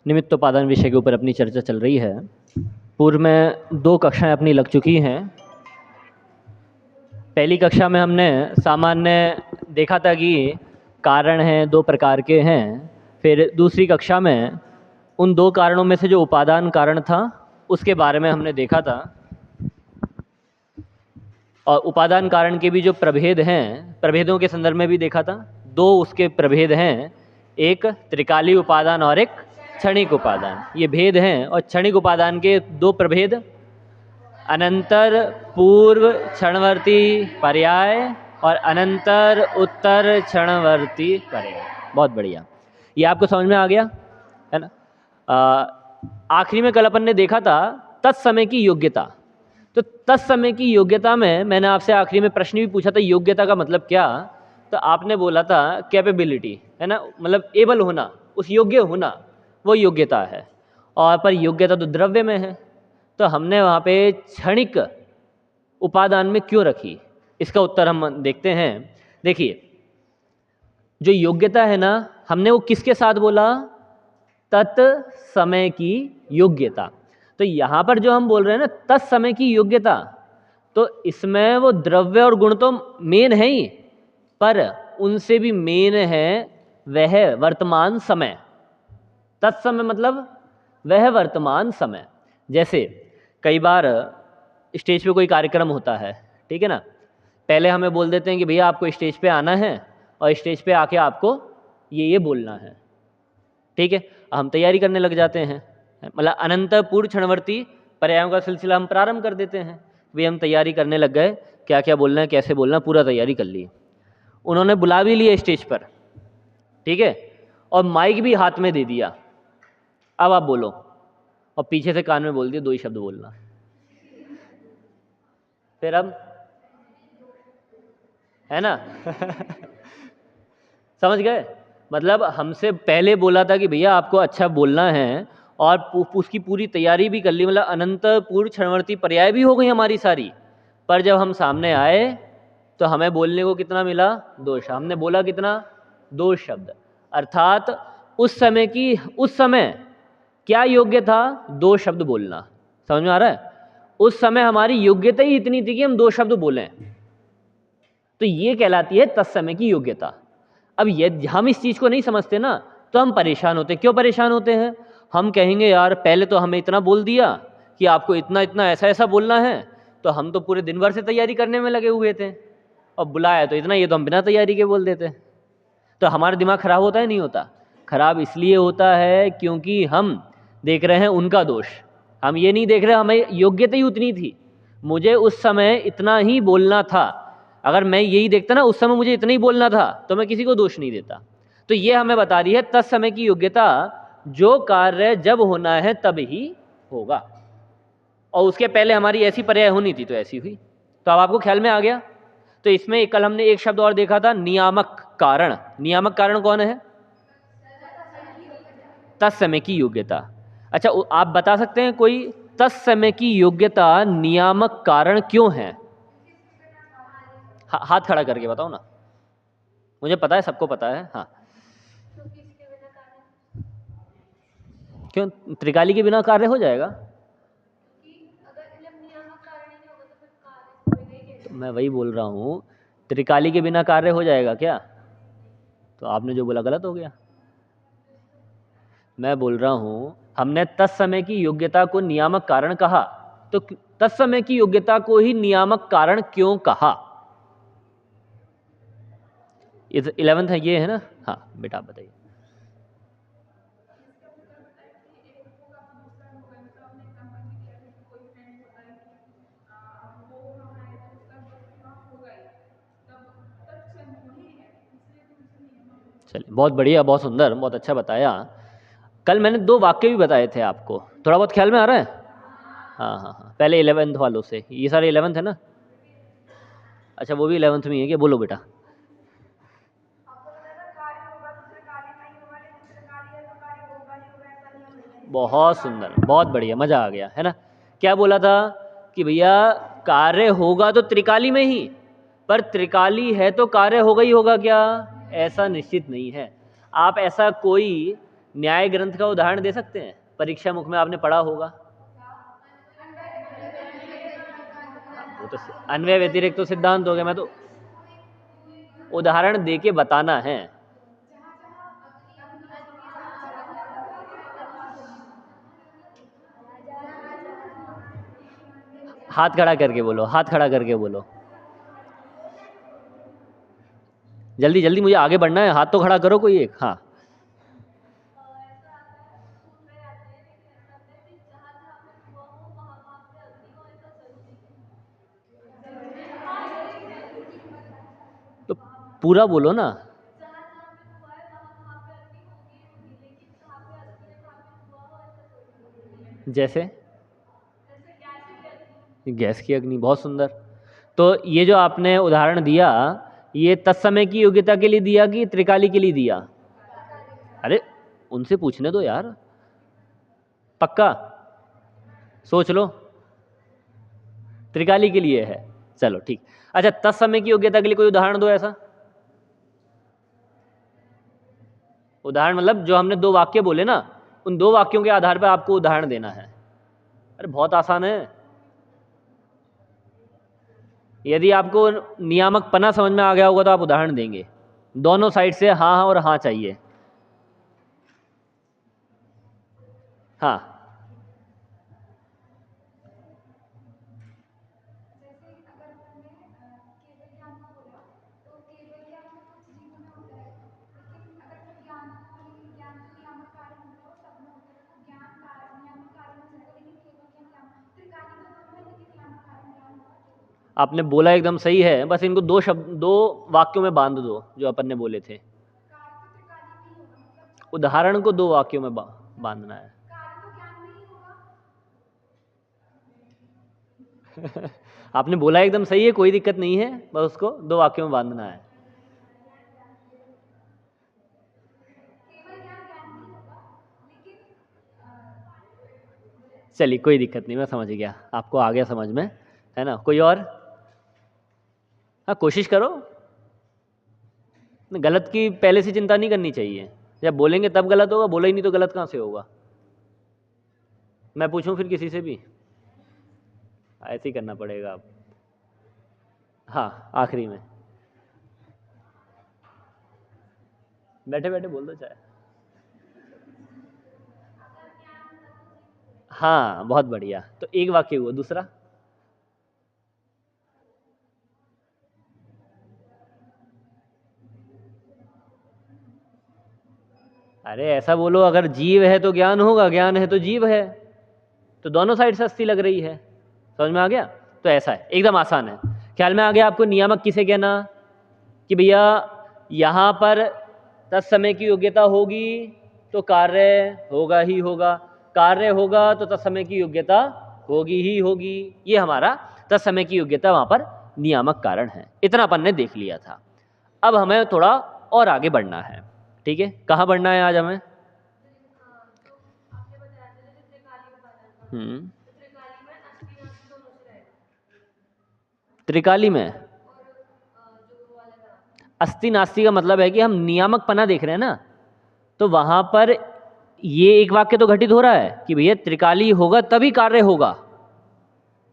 निमित्तोपादान विषय के ऊपर अपनी चर्चा चल रही है। पूर्व में 2 कक्षाएं अपनी लग चुकी हैं। पहली कक्षा में हमने सामान्य देखा था कि कारण हैं 2 प्रकार के हैं। फिर दूसरी कक्षा में उन 2 कारणों में से जो उपादान कारण था उसके बारे में हमने देखा था, और उपादान कारण के भी जो प्रभेद हैं, प्रभेदों के संदर्भ में भी देखा था। 2 उसके प्रभेद हैं, एक त्रिकाली उपादान और एक क्षणिक उपादान। ये भेद हैं। और क्षणिक उपादान के 2 प्रभेद, अनंतर पूर्व क्षणवर्ती पर्याय और अनंतर उत्तर क्षणवर्ती पर्याय। बहुत बढ़िया, ये आपको समझ में आ गया है ना। आखिरी में कल अपन ने देखा था तत्समय की योग्यता। तो तत्समय की योग्यता में मैंने आपसे आखिरी में प्रश्न भी पूछा था, योग्यता का मतलब क्या। तो आपने बोला था कैपेबिलिटी, है ना, मतलब एबल होना, उस योग्य होना, वो योग्यता है। और पर योग्यता तो द्रव्य में है, तो हमने वहाँ पे क्षणिक उपादान में क्यों रखी, इसका उत्तर हम देखते हैं। देखिए, जो योग्यता है ना, हमने वो किसके साथ बोला, तत्समय की योग्यता। तो यहाँ पर जो हम बोल रहे हैं ना तत्समय की योग्यता, तो इसमें वो द्रव्य और गुण तो मेन है ही, पर उनसे भी मेन है वह वर्तमान समय। तत्समय मतलब वह वर्तमान समय। जैसे कई बार स्टेज पे कोई कार्यक्रम होता है, ठीक है ना, पहले हमें बोल देते हैं कि भैया आपको स्टेज पे आना है और स्टेज पे आके आपको ये बोलना है, ठीक है। हम तैयारी करने लग जाते हैं, मतलब अनंत पूर्व क्षणवर्ती पर्यायों का सिलसिला हम प्रारंभ कर देते हैं। वे हम तैयारी करने लग गए, क्या क्या बोलना है, कैसे बोलना है, पूरा तैयारी कर ली। उन्होंने बुला भी लिया स्टेज पर, ठीक है, और माइक भी हाथ में दे दिया, अब आप बोलो, और पीछे से कान में बोल दिया 2 ही शब्द बोलना। फिर अब है ना समझ गए, मतलब हमसे पहले बोला था कि भैया आपको अच्छा बोलना है, और उसकी पूरी तैयारी भी कर ली, मतलब अनंत पूर्व क्षणवर्ती पर्याय भी हो गई हमारी सारी। पर जब हम सामने आए तो हमें बोलने को कितना मिला, 2 शब्द। हमने बोला कितना, 2 शब्द। अर्थात उस समय क्या योग्य था, 2 शब्द बोलना। समझ में आ रहा है, उस समय हमारी योग्यता ही इतनी थी कि हम 2 शब्द बोलें, तो ये कहलाती है तत्समय की योग्यता। अब ये हम इस चीज़ को नहीं समझते ना, तो हम परेशान होते हैं। क्यों परेशान होते हैं, हम कहेंगे यार पहले तो हमें इतना बोल दिया कि आपको इतना इतना ऐसा ऐसा बोलना है, तो हम तो पूरे दिन भर से तैयारी करने में लगे हुए थे, और बुलाया तो इतना, ये तो हम बिना तैयारी के बोल देते। तो हमारा दिमाग खराब होता है, नहीं होता? खराब इसलिए होता है क्योंकि हम देख रहे हैं उनका दोष, हम ये नहीं देख रहे हमें योग्यता ही उतनी थी, मुझे उस समय इतना ही बोलना था। अगर मैं यही देखता ना, उस समय मुझे इतना ही बोलना था, तो मैं किसी को दोष नहीं देता। तो ये हमें बता रही है तत्समय की योग्यता, जो कार्य जब होना है तब ही होगा, और उसके पहले हमारी ऐसी पर्याय होनी थी तो ऐसी हुई। तो अब आपको ख्याल में आ गया। तो इसमें कल हमने एक शब्द और देखा था, नियामक कारण। नियामक कारण कौन है, तत्समय की योग्यता। अच्छा, आप बता सकते हैं कोई तत्समय की योग्यता नियामक कारण क्यों है? हाथ खड़ा करके बताओ ना, मुझे पता है, सबको पता है। हाँ, क्यों, त्रिकाली के बिना कार्य हो जाएगा? तो मैं वही बोल रहा हूँ, त्रिकाली के बिना कार्य हो जाएगा क्या? तो आपने जो बोला गलत हो गया। मैं बोल रहा हूँ हमने तत्समय की योग्यता को नियामक कारण कहा, तो तत्समय की योग्यता को ही नियामक कारण क्यों कहा? 11th है ये, है ना? हाँ बेटा आप बताइए। चलिए, बहुत बढ़िया, बहुत सुंदर, बहुत अच्छा बताया। कल मैंने 2 वाक्य भी बताए थे आपको, थोड़ा बहुत ख्याल में आ रहा है? हाँ हाँ हाँ, पहले 11th वालों से, ये सारे 11th है ना? अच्छा, वो भी 11th में ही है क्या? बोलो बेटा। बहुत सुंदर, बहुत बढ़िया, मजा आ गया, है ना? क्या बोला था कि भैया कार्य होगा तो त्रिकाली में ही, पर त्रिकाली है तो कार्य होगा ही होगा क्या? ऐसा निश्चित नहीं है। आप ऐसा कोई न्याय ग्रंथ का उदाहरण दे सकते हैं? परीक्षा मुख में आपने पढ़ा होगा। वो तो अन्वय व्यतिरेक तो सिद्धांत हो गया, मैं तो उदाहरण दे के बताना है। हाथ खड़ा करके बोलो, हाथ खड़ा करके बोलो, जल्दी जल्दी, मुझे आगे बढ़ना है। हाथ तो खड़ा करो कोई एक। हाँ, तो पूरा बोलो ना। जैसे गैस की अग्नि, बहुत सुंदर। तो ये जो आपने उदाहरण दिया, ये तत्समय की योग्यता के लिए दिया कि त्रिकाली के लिए दिया? अरे उनसे पूछने दो यार, पक्का सोच लो। त्रिकाली के लिए है, चलो ठीक। अच्छा, तत्समय की योग्यता के लिए कोई उदाहरण दो ऐसा। उदाहरण मतलब जो हमने 2 वाक्य बोले ना, उन 2 वाक्यों के आधार पर आपको उदाहरण देना है। अरे बहुत आसान है। यदि आपको नियामक पना समझ में आ गया होगा तो आप उदाहरण देंगे। दोनों साइड से हाँ हाँ और हाँ चाहिए। हाँ, आपने बोला एकदम सही है, बस इनको 2 वाक्यों में बांध दो जो अपन ने बोले थे। उदाहरण को 2 वाक्यों में बांधना है। आपने बोला एकदम सही है, कोई दिक्कत नहीं है, बस उसको 2 वाक्यों में बांधना है। चलिए कोई दिक्कत नहीं, मैं समझ गया, आपको आ गया समझ में, है ना? कोई और? हाँ, कोशिश करो। गलत की पहले से चिंता नहीं करनी चाहिए। जब बोलेंगे तब गलत होगा, बोला ही नहीं तो गलत कहाँ से होगा? मैं पूछूं फिर किसी से भी? ऐसे ही करना पड़ेगा अब। हाँ, आखिरी में बैठे बैठे बोल दो चाहे। हाँ, बहुत बढ़िया। तो एक वाक्य हुआ, दूसरा? अरे ऐसा बोलो, अगर जीव है तो ज्ञान होगा, ज्ञान है तो जीव है, तो दोनों साइड से अस्थि लग रही है। समझ में आ गया? तो ऐसा है, एकदम आसान है। ख्याल में आ गया आपको नियामक किसे कहना? कि भैया यहाँ पर तत्समय की योग्यता होगी तो कार्य होगा ही होगा, कार्य होगा तो तत्समय की योग्यता होगी ही होगी। ये हमारा तत्समय की योग्यता वहाँ पर नियामक कारण है। इतना अपन ने देख लिया था। अब हमें थोड़ा और आगे बढ़ना है। ठीक है, कहाँ बढ़ना है आज हमें? त्रिकाली में अस्थि नास्ति का मतलब है कि हम नियामक पना देख रहे हैं ना, तो वहां पर ये एक वाक्य तो घटित हो रहा है कि भैया त्रिकाली होगा तभी कार्य होगा,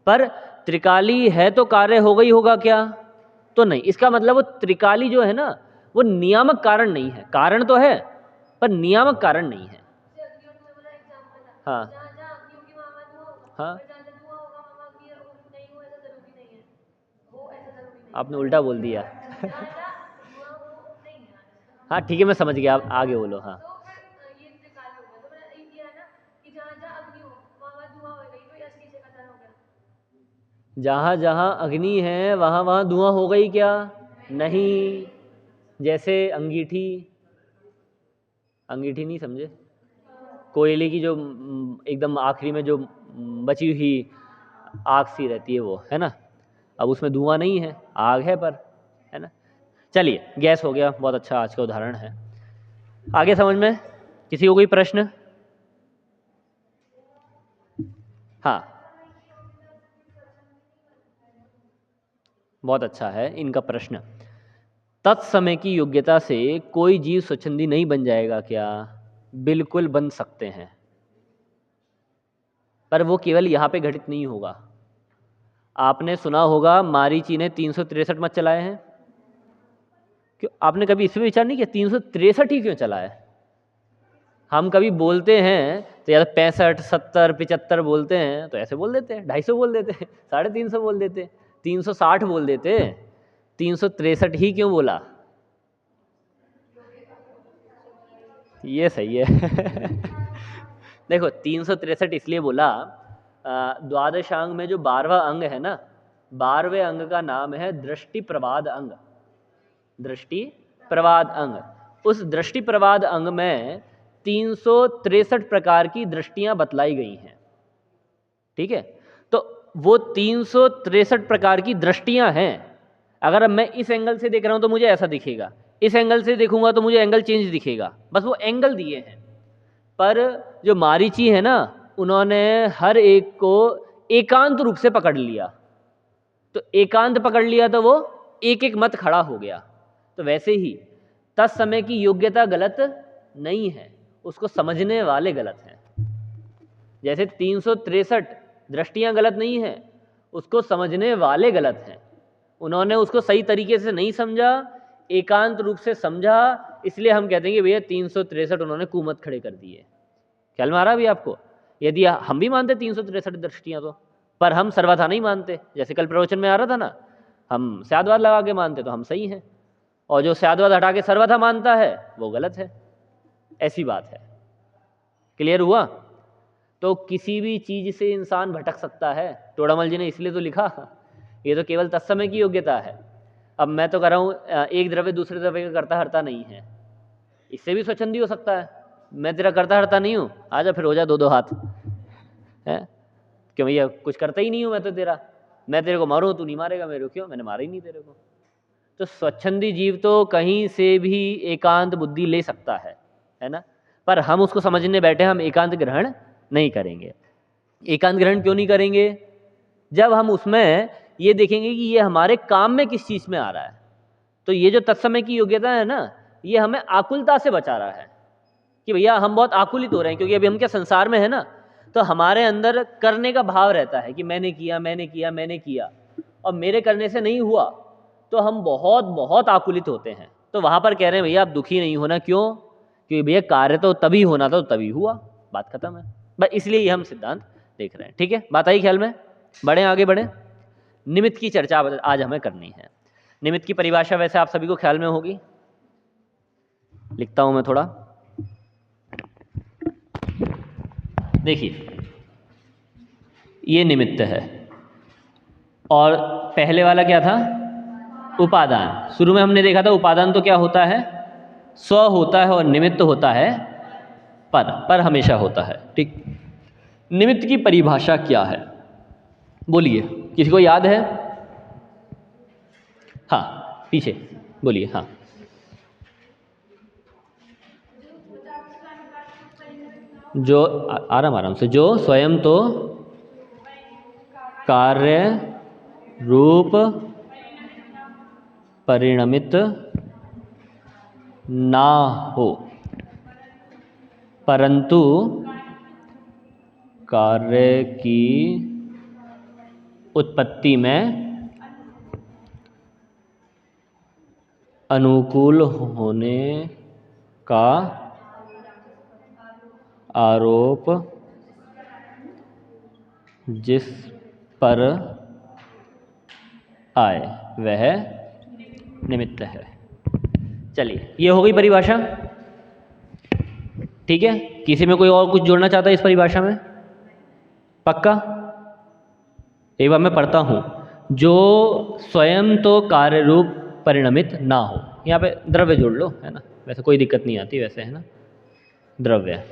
पर त्रिकाली है तो कार्य होगा ही होगा क्या? तो नहीं, इसका मतलब वो त्रिकाली जो है ना, वो नियामक कारण नहीं है। कारण तो है पर नियामक कारण नहीं है। हाँ हाँ, आपने उल्टा बोल दिया। हाँ ठीक है, मैं समझ गया, आप आगे बोलो। हाँ, जहाँ जहाँ अग्नि है वहाँ वहाँ धुआं होगा ही क्या? नहीं। जैसे अंगीठी, अंगीठी नहीं समझे? कोयले की जो एकदम आखिरी में जो बची हुई आग सी रहती है, वो है ना, अब उसमें धुआं नहीं है, आग है पर, है ना? चलिए, गैस हो गया, बहुत अच्छा आज का उदाहरण है। आगे समझ में किसी को कोई प्रश्न? हाँ, बहुत अच्छा है इनका प्रश्न। तत्समय की योग्यता से कोई जीव स्वच्छंदी नहीं बन जाएगा क्या? बिल्कुल बन सकते हैं, पर वो केवल यहाँ पे घटित नहीं होगा। आपने सुना होगा मारीची ने 363 मत चलाए हैं, क्यों? आपने कभी इस पे विचार नहीं किया 363 ही क्यों चलाया? हम कभी बोलते हैं तो यार 65, 70, 75 बोलते हैं तो ऐसे बोल देते हैं, 250 बोल देते हैं, 350 बोल देते हैं, 360 बोल देते हैं, 363 ही क्यों बोला? ये सही है। देखो 363 इसलिए बोला, द्वादशांग में जो 12वां अंग है ना, 12वें अंग का नाम है दृष्टि प्रवाद अंग। दृष्टि प्रवाद अंग, उस दृष्टि प्रवाद अंग में 363 प्रकार की दृष्टियां बतलाई गई हैं। ठीक है, तो वो 363 प्रकार की दृष्टियां हैं। अगर अब मैं इस एंगल से देख रहा हूं तो मुझे ऐसा दिखेगा, इस एंगल से देखूंगा तो मुझे एंगल चेंज दिखेगा, बस वो एंगल दिए हैं। पर जो मारीची है ना, उन्होंने हर एक को एकांत रूप से पकड़ लिया, तो एकांत पकड़ लिया तो वो एक एक मत खड़ा हो गया। तो वैसे ही तत्समय की योग्यता गलत नहीं है, उसको समझने वाले गलत हैं। जैसे 363 दृष्टियां गलत नहीं है, उसको समझने वाले गलत हैं। उन्होंने उसको सही तरीके से नहीं समझा, एकांत रूप से समझा, इसलिए हम कहते हैं कि भैया 363 उन्होंने कुमत खड़े कर दिए। ख्याल में आ रहा भी आपको? यदि हम भी मानते 363 दृष्टियां तो, पर हम सर्वथा नहीं मानते। जैसे कल प्रवचन में आ रहा था ना, हम स्याद्वाद लगा के मानते तो हम सही हैं, और जो स्याद्वाद हटा के सर्वथा मानता है वो गलत है। ऐसी बात है। क्लियर हुआ? तो किसी भी चीज से इंसान भटक सकता है। टोडामल जी ने इसलिए तो लिखा, ये तो केवल तत्समय की योग्यता है। अब मैं तो कर रहा हूँ एक द्रव्य दूसरे द्रव्य का करता हरता नहीं है, इससे भी स्वच्छंदी हो सकता है। मैं तेरा करता हरता नहीं हूँ, आजा फिर हो जा दो दो हाथ है, क्यों भैया कुछ करता ही नहीं हूँ मैं तो तेरा, मैं तेरे को मारूँ तू नहीं मारेगा मेरे को, क्यों? मैंने मारा ही नहीं तेरे को। तो स्वच्छंदी जीव तो कहीं से भी एकांत बुद्धि ले सकता है ना, पर हम उसको समझने बैठे, हम एकांत ग्रहण नहीं करेंगे। एकांत ग्रहण क्यों नहीं करेंगे? जब हम उसमें ये देखेंगे कि ये हमारे काम में किस चीज में आ रहा है। तो ये जो तत्समय की योग्यता है ना, ये हमें आकुलता से बचा रहा है कि भैया हम बहुत आकुलित हो रहे हैं, क्योंकि अभी हम क्या संसार में है ना, तो हमारे अंदर करने का भाव रहता है कि मैंने किया मैंने किया मैंने किया, और मेरे करने से नहीं हुआ तो हम बहुत बहुत आकुलित होते हैं। तो वहां पर कह रहे हैं भैया आप दुखी नहीं होना। क्यों? क्योंकि भैया कार्य तो तभी होना था तो तभी हुआ, बात खत्म है। बस इसलिए ये हम सिद्धांत देख रहे हैं। ठीक है, बात आई ख्याल में? बढ़े आगे बढ़े। निमित्त की चर्चा आज हमें करनी है। निमित्त की परिभाषा वैसे आप सभी को ख्याल में होगी, लिखता हूं मैं थोड़ा। देखिए ये निमित्त है, और पहले वाला क्या था? उपादान। शुरू में हमने देखा था उपादान तो क्या होता है? स्व होता है, और निमित्त होता है पर हमेशा होता है। ठीक, निमित्त की परिभाषा क्या है बोलिए, किसी को याद है? हाँ पीछे बोलिए। हाँ, जो आराम से, जो स्वयं तो कार्य रूप परिणमित ना हो, परंतु कार्य की उत्पत्ति में अनुकूल होने का आरोप जिस पर आए वह निमित्त है। चलिए ये हो गई परिभाषा। ठीक है, किसी में कोई और कुछ जोड़ना चाहता है इस परिभाषा में? पक्का? एक बार मैं पढ़ता हूँ। जो स्वयं तो कार्य रूप परिणमित ना हो, यहाँ पे द्रव्य जोड़ लो, है ना, वैसे कोई दिक्कत नहीं आती वैसे, है ना। द्रव्य,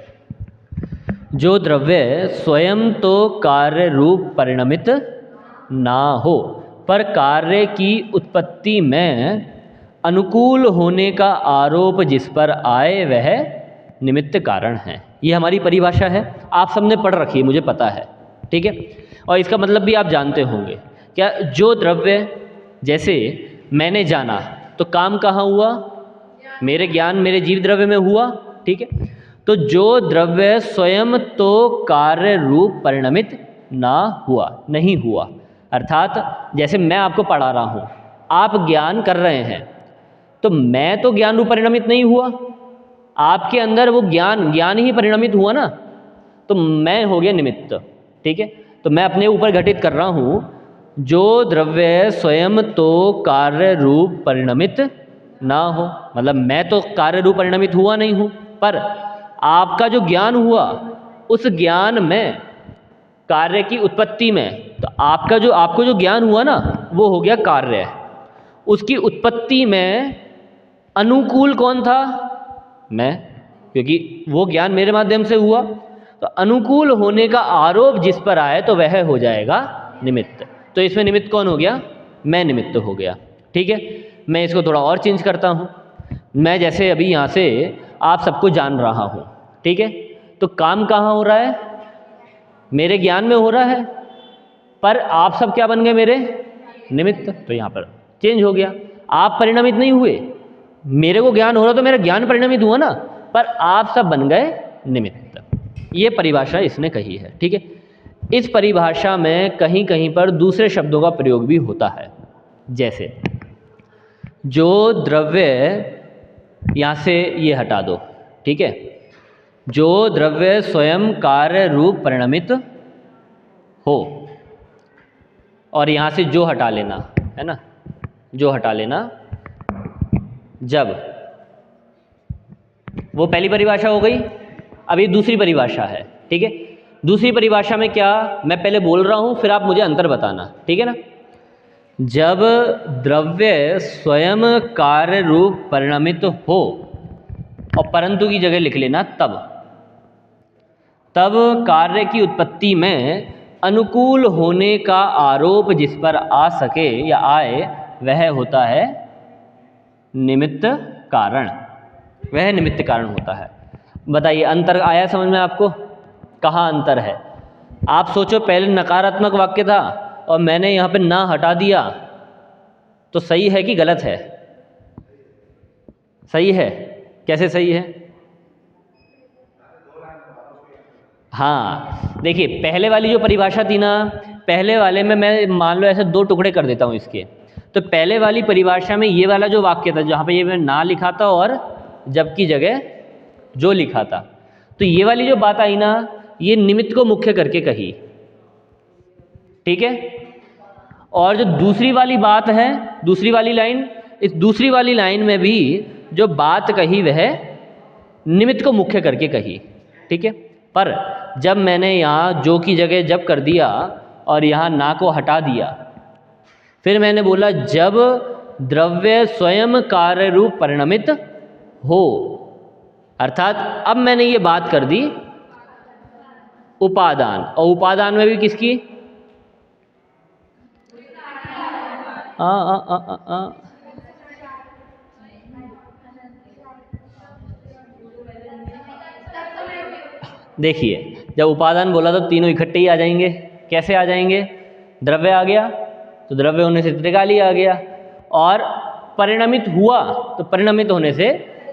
जो द्रव्य स्वयं तो कार्य रूप परिणमित ना हो, पर कार्य की उत्पत्ति में अनुकूल होने का आरोप जिस पर आए वह निमित्त कारण है। ये हमारी परिभाषा है, आप सबने पढ़ रखी है, मुझे पता है। ठीक है, और इसका मतलब भी आप जानते होंगे। क्या? जो द्रव्य, जैसे मैंने जाना, तो काम कहाँ हुआ? मेरे ज्ञान, मेरे जीव द्रव्य में हुआ। ठीक है, तो जो द्रव्य स्वयं तो कार्य रूप परिणमित ना हुआ, नहीं हुआ, अर्थात जैसे मैं आपको पढ़ा रहा हूँ, आप ज्ञान कर रहे हैं, तो मैं तो ज्ञान रूप परिणमित नहीं हुआ, आपके अंदर वो ज्ञान ही परिणमित हुआ ना, तो मैं हो गया निमित्त। ठीक है, तो मैं अपने ऊपर घटित कर रहा हूँ, जो द्रव्य स्वयं तो कार्य रूप परिणमित ना हो, मतलब मैं तो कार्य रूप परिणमित हुआ नहीं हूँ, पर आपका जो ज्ञान हुआ उस ज्ञान में, कार्य की उत्पत्ति में, तो आपको जो ज्ञान हुआ ना वो हो गया कार्य। उसकी उत्पत्ति में अनुकूल कौन था? मैं, क्योंकि वो ज्ञान मेरे माध्यम से हुआ, तो अनुकूल होने का आरोप जिस पर आए तो वह हो जाएगा निमित्त। तो इसमें निमित्त कौन हो गया? मैं निमित्त हो गया। ठीक है, मैं इसको थोड़ा और चेंज करता हूँ। मैं जैसे अभी यहाँ से आप सबको जान रहा हूँ, ठीक है, तो काम कहाँ हो रहा है? मेरे ज्ञान में हो रहा है, पर आप सब क्या बन गए? मेरे निमित्त। तो यहाँ पर चेंज हो गया, आप परिणमित नहीं हुए, मेरे को ज्ञान हो रहा तो मेरा ज्ञान परिणमित हुआ ना, पर आप सब बन गए निमित्त। ये परिभाषा इसने कही है। ठीक है, इस परिभाषा में कहीं कहीं पर दूसरे शब्दों का प्रयोग भी होता है, जैसे जो द्रव्य, यहाँ से ये हटा दो, ठीक है, जो द्रव्य स्वयं कार्य रूप परिणमित हो, और यहाँ से जो हटा लेना है ना, जो हटा लेना, जब, वो पहली परिभाषा हो गई। अब ये दूसरी परिभाषा है। ठीक है, दूसरी परिभाषा में क्या, मैं पहले बोल रहा हूँ फिर आप मुझे अंतर बताना, ठीक है ना। जब द्रव्य स्वयं कार्य रूप परिणमित हो, और परंतु की जगह लिख लेना तब कार्य की उत्पत्ति में अनुकूल होने का आरोप जिस पर आ सके या आए वह होता है निमित्त कारण, वह निमित्त कारण होता है। बताइए अंतर आया समझ में आपको? कहाँ अंतर है? आप सोचो, पहले नकारात्मक वाक्य था और मैंने यहाँ पे ना हटा दिया, तो सही है कि गलत है? सही है। कैसे सही है? हाँ, देखिए पहले वाली जो परिभाषा थी ना, पहले वाले में मैं मान लो ऐसे दो टुकड़े कर देता हूँ इसके। तो पहले वाली परिभाषा में ये वाला जो वाक्य था जहाँ पे ये मैं ना लिखा था और जब की जगह जो लिखा था, तो ये वाली जो बात आई ना, ये निमित्त को मुख्य करके कही। ठीक है, और जो दूसरी वाली बात है, दूसरी वाली लाइन, इस दूसरी वाली लाइन में भी जो बात कही वह निमित्त को मुख्य करके कही। ठीक है, पर जब मैंने यहाँ जो की जगह जब कर दिया और यहाँ ना को हटा दिया, फिर मैंने बोला जब द्रव्य स्वयं कार्य रूप परिणमित हो, अर्थात अब मैंने ये बात कर दी उपादान, और उपादान में भी किसकी? देखिए जब उपादान बोला तो तीनों इकट्ठे ही आ जाएंगे। कैसे आ जाएंगे? द्रव्य आ गया तो द्रव्य होने से त्रिकाली आ गया, और परिणमित हुआ तो परिणमित होने से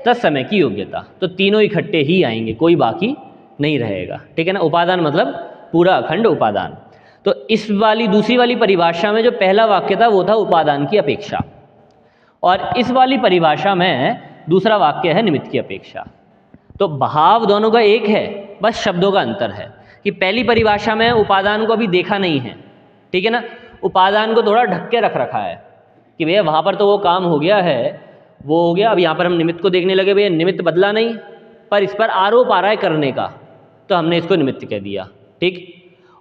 तत्समय की योग्यता, तो तीनों इकट्ठे ही आएंगे, कोई बाकी नहीं रहेगा। ठीक है ना, उपादान मतलब पूरा अखंड उपादान। तो इस वाली दूसरी वाली परिभाषा में जो पहला वाक्य था वो था उपादान की अपेक्षा, और इस वाली परिभाषा में दूसरा वाक्य है निमित्त की अपेक्षा। तो भाव दोनों का एक है, बस शब्दों का अंतर है कि पहली परिभाषा में उपादान को अभी देखा नहीं है। ठीक है ना, उपादान को थोड़ा ढक के रख रखा है कि भैया वहाँ पर तो वो काम हो गया है, वो हो गया, अब यहाँ पर हम निमित्त को देखने लगे, भैया निमित्त बदला नहीं, पर इस पर आरोप आ रहा है करने का, तो हमने इसको निमित्त कह दिया। ठीक,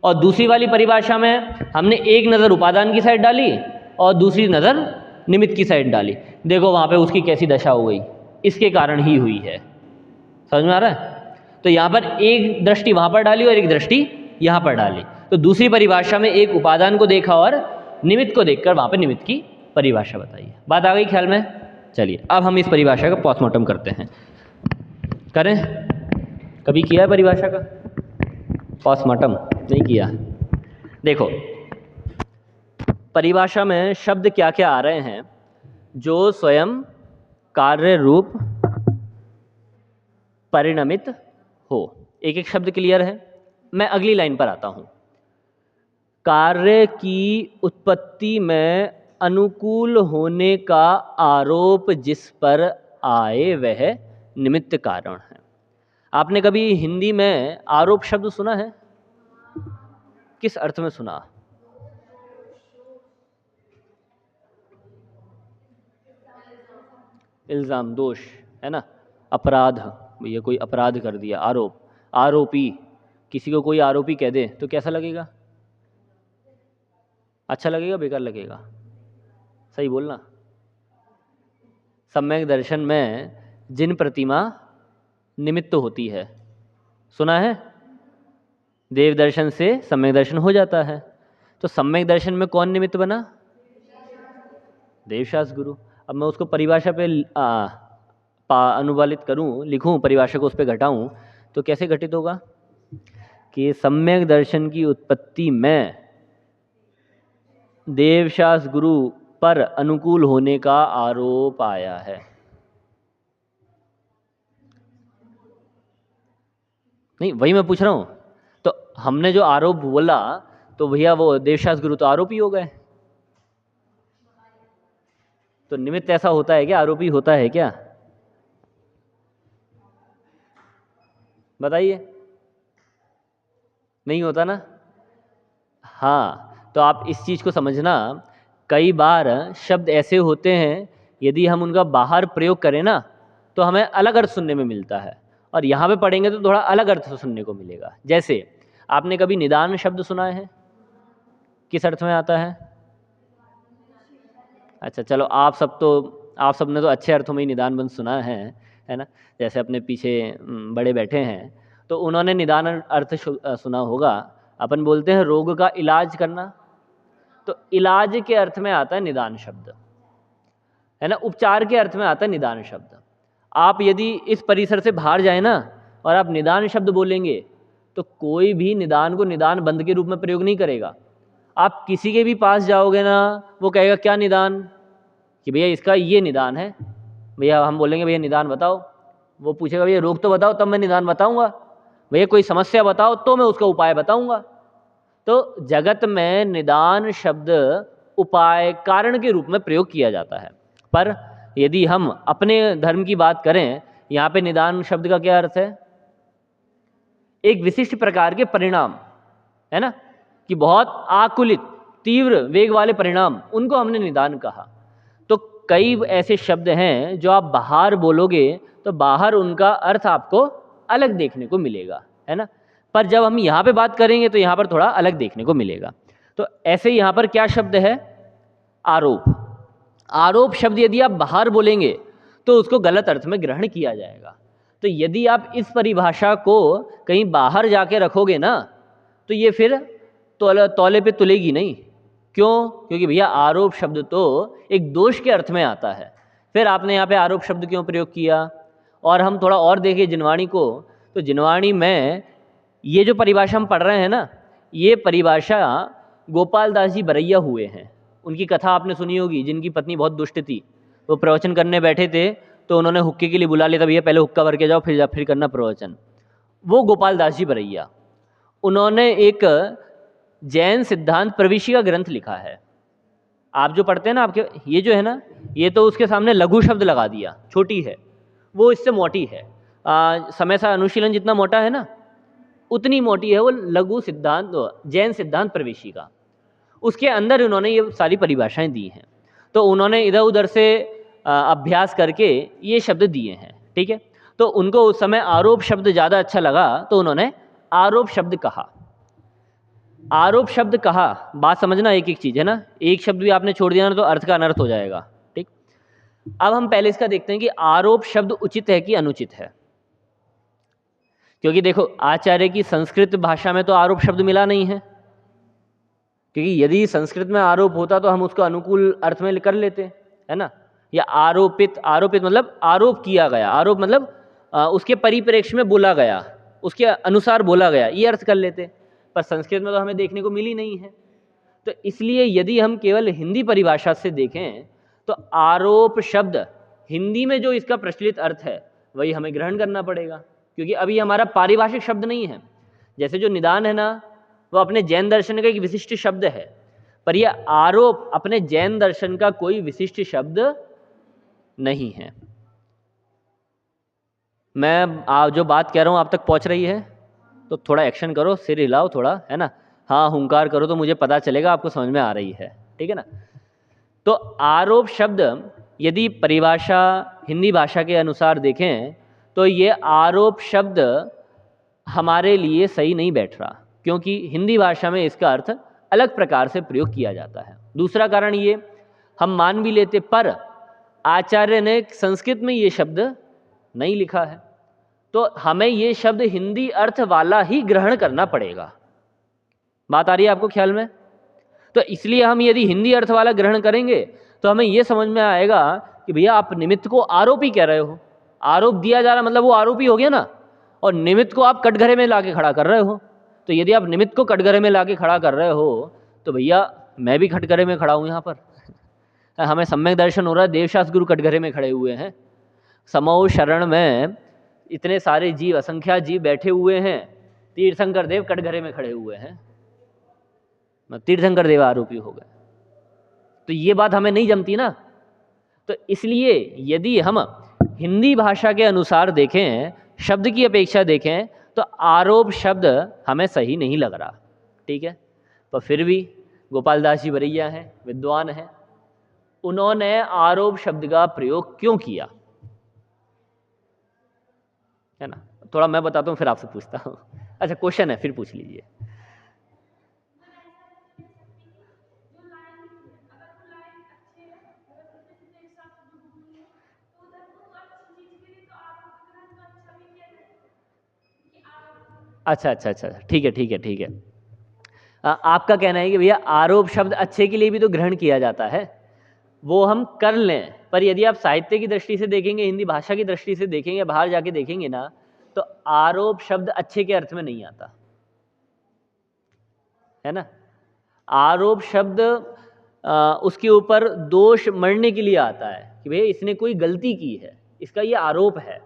और दूसरी वाली परिभाषा में हमने एक नज़र उपादान की साइड डाली और दूसरी नज़र निमित्त की साइड डाली। देखो वहाँ पे उसकी कैसी दशा हो गई, इसके कारण ही हुई है। समझ में आ रहा है? तो यहाँ पर एक दृष्टि वहाँ पर डाली और एक दृष्टि यहाँ पर डाली। तो दूसरी परिभाषा में एक उपादान को देखा और निमित्त को देखकर वहाँ पर निमित्त की परिभाषा बताई। बात आ गई ख्याल में? चलिए अब हम इस परिभाषा का पोस्टमार्टम करते हैं। करें? कभी किया है परिभाषा का पोस्टमार्टम? नहीं किया। देखो परिभाषा में शब्द क्या क्या आ रहे हैं, जो स्वयं कार्य रूप परिणमित हो। एक एक शब्द क्लियर है? मैं अगली लाइन पर आता हूँ। कार्य की उत्पत्ति में अनुकूल होने का आरोप जिस पर आए वह निमित्त कारण है। आपने कभी हिंदी में आरोप शब्द सुना है? किस अर्थ में सुना? इल्ज़ाम, दोष, है ना, अपराध, ये कोई अपराध कर दिया, आरोप, आरोपी, किसी को कोई आरोपी कह दे तो कैसा लगेगा? अच्छा लगेगा, बेकार लगेगा? सही बोलना। सम्यक दर्शन में जिन प्रतिमा निमित्त होती है, सुना है? देव दर्शन से सम्यक दर्शन हो जाता है। तो सम्यक दर्शन में कौन निमित्त बना? देवशास्त्र गुरु। अब मैं उसको परिभाषा पे अनुवादित करूं, लिखूं, परिभाषा को उस पर घटाऊं, तो कैसे घटित होगा कि सम्यक दर्शन की उत्पत्ति में देवशास्त्र गुरु पर अनुकूल होने का आरोप आया है। नहीं, वही मैं पूछ रहा हूं। तो हमने जो आरोप बोला तो भैया वो देवशास्त्र गुरु तो आरोपी हो गए। तो निमित्त ऐसा होता है क्या? आरोपी होता है क्या? बताइए। नहीं होता ना? हाँ, तो आप इस चीज़ को समझना, कई बार शब्द ऐसे होते हैं यदि हम उनका बाहर प्रयोग करें ना तो हमें अलग अर्थ सुनने में मिलता है, और यहाँ पे पढ़ेंगे तो थोड़ा अलग अर्थ सुनने को मिलेगा। जैसे आपने कभी निदान शब्द सुना है? किस अर्थ में आता है? अच्छा चलो, आप सब ने तो अच्छे अर्थों में ही निदान बंद सुना है ना। जैसे अपने पीछे बड़े बैठे हैं तो उन्होंने निदान अर्थ सुना होगा। अपन बोलते हैं रोग का इलाज करना, तो इलाज के अर्थ में आता है निदान शब्द, है ना, उपचार के अर्थ में आता है निदान शब्द। आप यदि इस परिसर से बाहर जाए ना और आप निदान शब्द बोलेंगे तो कोई भी निदान को निदान बंद के रूप में प्रयोग नहीं करेगा। आप किसी के भी पास जाओगे ना, वो कहेगा क्या निदान, कि भैया इसका ये निदान है। भैया हम बोलेंगे भैया निदान बताओ, वो पूछेगा भैया रोग तो बताओ तब मैं निदान बताऊंगा, भैया कोई समस्या बताओ तो मैं उसका उपाय बताऊंगा। तो जगत में निदान शब्द उपाय कारण के रूप में प्रयोग किया जाता है। पर यदि हम अपने धर्म की बात करें, यहाँ पे निदान शब्द का क्या अर्थ है? एक विशिष्ट प्रकार के परिणाम, है ना, कि बहुत आकुलित तीव्र वेग वाले परिणाम, उनको हमने निदान कहा। तो कई ऐसे शब्द हैं जो आप बाहर बोलोगे तो बाहर उनका अर्थ आपको अलग देखने को मिलेगा, है ना, पर जब हम यहाँ पे बात करेंगे तो यहाँ पर थोड़ा अलग देखने को मिलेगा। तो ऐसे यहाँ पर क्या शब्द है? आरोप। आरोप शब्द यदि आप बाहर बोलेंगे तो उसको गलत अर्थ में ग्रहण किया जाएगा। तो यदि आप इस परिभाषा को कहीं बाहर जाके रखोगे ना तो ये फिर तौले पे तुलेगी नहीं। क्यों? क्योंकि भैया आरोप शब्द तो एक दोष के अर्थ में आता है। फिर आपने यहाँ पे आरोप शब्द क्यों प्रयोग किया? और हम थोड़ा और देखें जिनवाणी को, तो जिनवाणी में ये जो परिभाषा हम पढ़ रहे हैं ना, ये परिभाषा गोपाल दास जी बरैया हुए हैं। उनकी कथा आपने सुनी होगी, जिनकी पत्नी बहुत दुष्ट थी। वो प्रवचन करने बैठे थे तो उन्होंने हुक्के के लिए बुला लिया था, भैया पहले हुक्का भर के जाओ फिर करना प्रवचन। वो गोपाल दास जी बरैया, उन्होंने एक जैन सिद्धांत प्रविष्टि का ग्रंथ लिखा है। आप जो पढ़ते हैं ना, आपके ये जो है ना, ये तो उसके सामने लघु शब्द लगा दिया, छोटी है, वो इससे मोटी है। समय सा अनुशीलन जितना मोटा है ना, उतनी मोटी है वो लघु सिद्धांत जैन सिद्धांत प्रवेशी का। उसके अंदर उन्होंने ये सारी परिभाषाएं दी हैं। तो उन्होंने इधर उधर से अभ्यास करके ये शब्द दिए हैं, ठीक है। तो उनको उस समय आरोप शब्द ज़्यादा अच्छा लगा तो उन्होंने आरोप शब्द कहा। आरोप शब्द कहा, बात समझना, एक एक चीज़ है ना, एक शब्द भी आपने छोड़ दिया ना तो अर्थ का अनर्थ हो जाएगा, ठीक। अब हम पहले इसका देखते हैं कि आरोप शब्द उचित है कि अनुचित है। क्योंकि देखो, आचार्य की संस्कृत भाषा में तो आरोप शब्द मिला नहीं है, क्योंकि यदि संस्कृत में आरोप होता तो हम उसको अनुकूल अर्थ में कर लेते, है ना। या आरोपित, आरोपित मतलब आरोप किया गया, आरोप मतलब उसके परिप्रेक्ष्य में बोला गया, उसके अनुसार बोला गया, ये अर्थ कर लेते। पर संस्कृत में तो हमें देखने को मिली नहीं है। तो इसलिए यदि हम केवल हिंदी परिभाषा से देखें तो आरोप शब्द हिंदी में जो इसका प्रचलित अर्थ है वही हमें ग्रहण करना पड़ेगा। क्योंकि अभी हमारा पारिभाषिक शब्द नहीं है। जैसे जो निदान है ना, वो अपने जैन दर्शन का एक विशिष्ट शब्द है, पर यह आरोप अपने जैन दर्शन का कोई विशिष्ट शब्द नहीं है। मैं जो बात कह रहा हूँ आप तक पहुँच रही है? तो थोड़ा एक्शन करो, सिर हिलाओ थोड़ा, है ना, हाँ हुंकार करो तो मुझे पता चलेगा आपको समझ में आ रही है, ठीक है ना। तो आरोप शब्द यदि परिभाषा हिंदी भाषा के अनुसार देखें तो ये आरोप शब्द हमारे लिए सही नहीं बैठ रहा, क्योंकि हिंदी भाषा में इसका अर्थ अलग प्रकार से प्रयोग किया जाता है। दूसरा कारण ये, हम मान भी लेते, पर आचार्य ने संस्कृत में ये शब्द नहीं लिखा है, तो हमें ये शब्द हिंदी अर्थ वाला ही ग्रहण करना पड़ेगा। बात आ रही है आपको ख्याल में? तो इसलिए हम यदि हिंदी अर्थ वाला ग्रहण करेंगे तो हमें यह समझ में आएगा कि भैया आप निमित्त को आरोपी कह रहे हो, आरोप दिया जा रहा मतलब वो आरोपी हो गया ना, और निमित्त को आप कटघरे में लाके खड़ा कर रहे हो। तो यदि आप निमित्त को कटघरे में लाके खड़ा कर रहे हो तो भैया मैं भी कटघरे में खड़ा हूँ यहाँ पर। हमें सम्यक दर्शन हो रहा है, देवशास्त्र गुरु कटघरे में खड़े हुए हैं, समूह शरण में इतने सारे जीव, असंख्या जीव बैठे हुए हैं, तीर्थंकर देव कटघरे में खड़े हुए हैं, तीर्थंकर देव आरोपी हो गए। तो ये बात हमें नहीं जमती ना। तो इसलिए यदि हम हिंदी भाषा के अनुसार देखें, शब्द की अपेक्षा देखें, तो आरोप शब्द हमें सही नहीं लग रहा, ठीक है। पर फिर भी गोपाल दास जी बरैया हैं, विद्वान हैं, उन्होंने आरोप शब्द का प्रयोग क्यों किया, है ना। थोड़ा मैं बताता हूँ फिर आपसे पूछता हूँ। अच्छा क्वेश्चन है, फिर पूछ लीजिए। अच्छा अच्छा अच्छा, ठीक है ठीक है ठीक है। आपका कहना है कि भैया आरोप शब्द अच्छे के लिए भी तो ग्रहण किया जाता है, वो हम कर लें, पर यदि आप साहित्य की दृष्टि से देखेंगे, हिंदी भाषा की दृष्टि से देखेंगे, बाहर जाके देखेंगे ना, तो आरोप शब्द अच्छे के अर्थ में नहीं आता, है ना। आरोप शब्द उसके ऊपर दोष मढ़ने के लिए आता है कि भैया इसने कोई गलती की है, इसका ये आरोप है,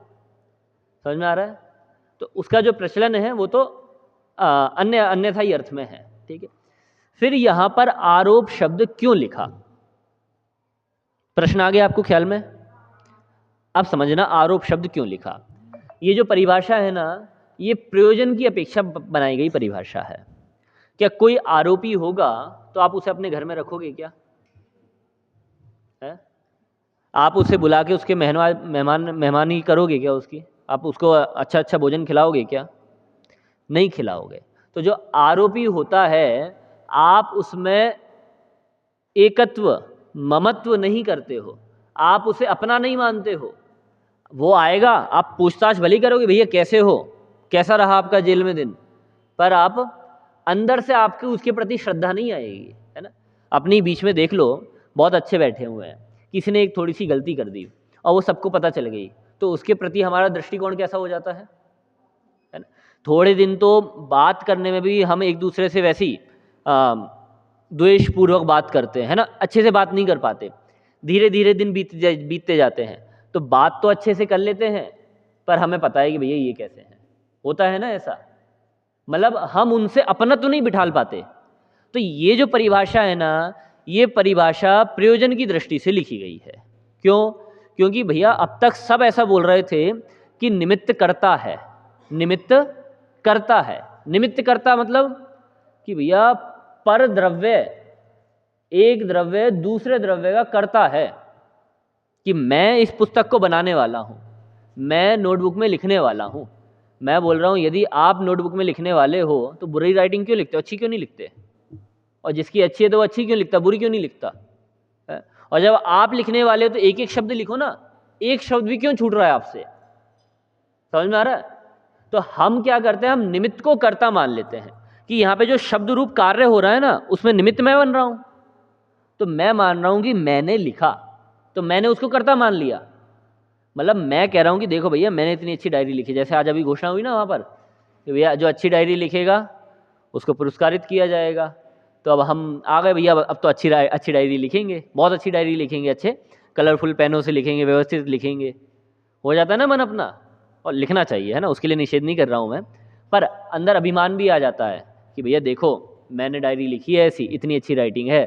समझ में आ रहा है। तो उसका जो प्रचलन है वो तो अन्यथा ही अर्थ में है, ठीक है। फिर यहां पर आरोप शब्द क्यों लिखा, प्रश्न आ गया आपको ख्याल में? अब समझना आरोप शब्द क्यों लिखा। ये जो परिभाषा है ना, ये प्रयोजन की अपेक्षा बनाई गई परिभाषा है। क्या कोई आरोपी होगा तो आप उसे अपने घर में रखोगे क्या? है? आप उसे बुला के उसके मेहमानी करोगे क्या उसकी? आप उसको अच्छा अच्छा भोजन खिलाओगे क्या? नहीं खिलाओगे। तो जो आरोपी होता है, आप उसमें एकत्व, ममत्व नहीं करते हो, आप उसे अपना नहीं मानते हो। वो आएगा, आप पूछताछ भली करोगे, भैया कैसे हो, कैसा रहा आपका जेल में दिन, पर आप अंदर से आपके उसके प्रति श्रद्धा नहीं आएगी, है ना। अपनी बीच में देख लो, बहुत अच्छे बैठे हुए हैं, किसी ने एक थोड़ी सी गलती कर दी और वो सबको पता चल गई, तो उसके प्रति हमारा दृष्टिकोण कैसा हो जाता है ना। थोड़े दिन तो बात करने में भी हम एक दूसरे से वैसी द्वेषपूर्वक बात करते हैं, है ना, अच्छे से बात नहीं कर पाते। धीरे धीरे दिन बीतते जाते हैं, तो बात तो अच्छे से कर लेते हैं, पर हमें पता है कि भैया ये कैसे हैं, होता है ना ऐसा। मतलब हम उनसे अपना तो नहीं बिठाल पाते। तो ये जो परिभाषा है ना, ये परिभाषा प्रयोजन की दृष्टि से लिखी गई है। क्यों? क्योंकि भैया अब तक सब ऐसा बोल रहे थे कि निमित्त करता है, निमित्त करता है। निमित्त करता मतलब कि भैया पर द्रव्य, एक द्रव्य दूसरे द्रव्य का करता है, कि मैं इस पुस्तक को बनाने वाला हूं, मैं नोटबुक में लिखने वाला हूं। मैं बोल रहा हूं यदि आप नोटबुक में लिखने वाले हो तो बुरी राइटिंग क्यों लिखते हो, अच्छी क्यों नहीं लिखते? और जिसकी अच्छी है तो वो अच्छी क्यों लिखता, बुरी क्यों नहीं लिखता? और जब आप लिखने वाले हो तो एक एक शब्द लिखो ना, एक शब्द भी क्यों छूट रहा है आपसे, समझ में आ रहा है? तो हम क्या करते हैं, हम निमित्त को कर्ता मान लेते हैं कि यहाँ पे जो शब्द रूप कार्य हो रहा है ना, उसमें निमित्त मैं बन रहा हूं। तो मैं मान रहा हूं कि मैंने लिखा, तो मैंने उसको कर्ता मान लिया। मतलब मैं कह रहा हूं कि देखो भैया मैंने इतनी अच्छी डायरी लिखी, जैसे आज अभी घोषणा हुई ना वहां पर कि भैया जो अच्छी डायरी लिखेगा उसको पुरस्कारित किया जाएगा। तो अब हम आ गए भैया, अब तो अच्छी डायरी लिखेंगे, बहुत अच्छी डायरी लिखेंगे, अच्छे कलरफुल पेनों से लिखेंगे, व्यवस्थित लिखेंगे, हो जाता है ना मन अपना। और लिखना चाहिए, है ना, उसके लिए निषेध नहीं कर रहा हूँ मैं, पर अंदर अभिमान भी आ जाता है कि भैया देखो मैंने डायरी लिखी है ऐसी, इतनी अच्छी राइटिंग है।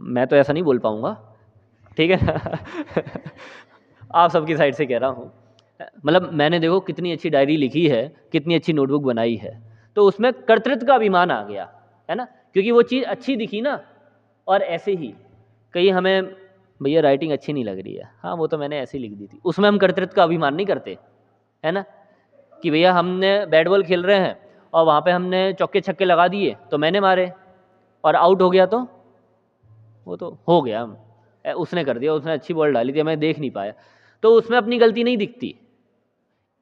मैं तो ऐसा नहीं बोल पाऊँगा, ठीक है ना आप सबकी साइड से कह रहा हूँ, मतलब मैंने देखो कितनी अच्छी डायरी लिखी है, कितनी अच्छी नोटबुक बनाई है, तो उसमें कर्तृत्व का अभिमान आ गया, है ना, क्योंकि वो चीज़ अच्छी दिखी ना। और ऐसे ही कहीं हमें भैया राइटिंग अच्छी नहीं लग रही है, हाँ वो तो मैंने ऐसे ही लिख दी थी, उसमें हम कर्तृत्व का अभिमान नहीं करते, है ना, कि भैया हमने बैट बॉल खेल रहे हैं और वहाँ पे हमने चौके छक्के लगा दिए तो मैंने मारे और आउट हो गया, तो वो तो हो गया, उसने कर दिया, उसने अच्छी बॉल डाली थी मैं देख नहीं पाया, तो उसमें अपनी गलती नहीं दिखती।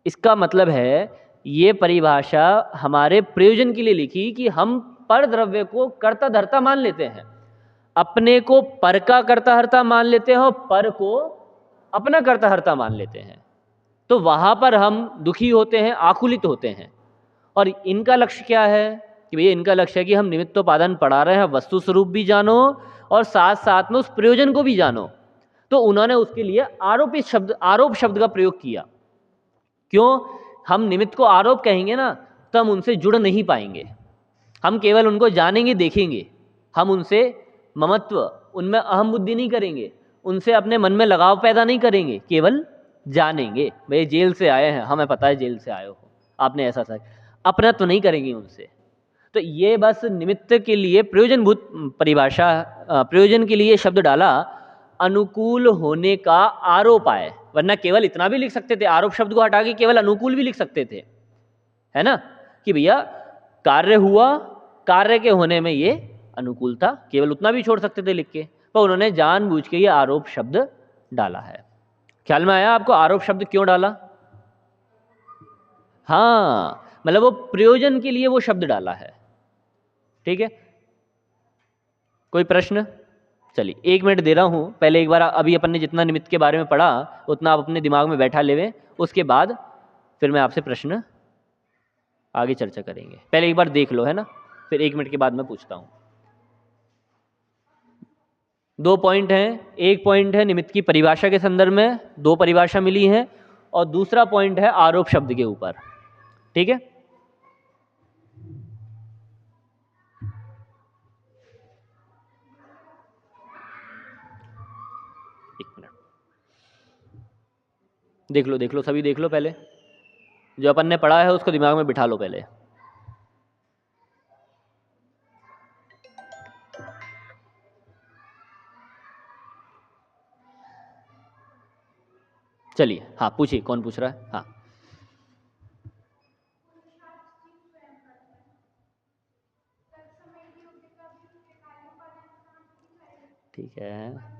इसका मतलब है ये परिभाषा हमारे प्रयोजन के लिए लिखी कि हम पर द्रव्य को कर्ता धर्ता मान लेते हैं, अपने को पर का कर्ता हर्ता मान लेते हैं और पर को अपना कर्ता हर्ता मान लेते हैं, तो वहां पर हम दुखी होते हैं, आकुलित होते हैं। और इनका लक्ष्य क्या है कि भैया इनका लक्ष्य है कि हम निमित्तोपादान पढ़ा रहे हैं, वस्तु स्वरूप भी जानो और साथ साथ में उस प्रयोजन को भी जानो। तो उन्होंने उसके लिए आरोप शब्द का प्रयोग किया। क्यों? हम निमित्त को आरोप कहेंगे ना तो हम उनसे जुड़ नहीं पाएंगे, हम केवल उनको जानेंगे देखेंगे, हम उनसे ममत्व, उनमें अहम बुद्धि नहीं करेंगे, उनसे अपने मन में लगाव पैदा नहीं करेंगे, केवल जानेंगे। भाई जेल से आए हैं, हमें पता है जेल से आए हो, आपने ऐसा सा, अपना तो नहीं करेंगे उनसे। तो ये बस निमित्त के लिए प्रयोजनभूत परिभाषा, प्रयोजन के लिए शब्द डाला, अनुकूल होने का आरोप आए, वरना केवल इतना भी लिख सकते थे, आरोप शब्द को हटा के केवल अनुकूल भी लिख सकते थे, है ना, कि भैया कार्य हुआ, कार्य के होने में ये अनुकूल था, केवल उतना भी छोड़ सकते थे लिख के, पर उन्होंने जानबूझ के ये आरोप शब्द डाला है। ख्याल में आया आपको आरोप शब्द क्यों डाला? हाँ, मतलब वो प्रयोजन के लिए वो शब्द डाला है, ठीक है। कोई प्रश्न? चलिए 1 मिनट दे रहा हूँ, पहले एक बार अभी अपन ने जितना निमित्त के बारे में पढ़ा उतना आप अपने दिमाग में बैठा लेवे, उसके बाद फिर मैं आपसे प्रश्न आगे चर्चा करेंगे। पहले एक बार देख लो, है ना, फिर 1 मिनट के बाद मैं पूछता हूँ। 2 पॉइंट हैं, एक पॉइंट है निमित्त की परिभाषा के संदर्भ में, 2 परिभाषा मिली हैं, और दूसरा पॉइंट है आरोप शब्द के ऊपर, ठीक है। देख लो सभी देख लो, पहले जो अपन ने पढ़ा है उसको दिमाग में बिठा लो पहले। चलिए हाँ पूछिए, कौन पूछ रहा है? हाँ ठीक है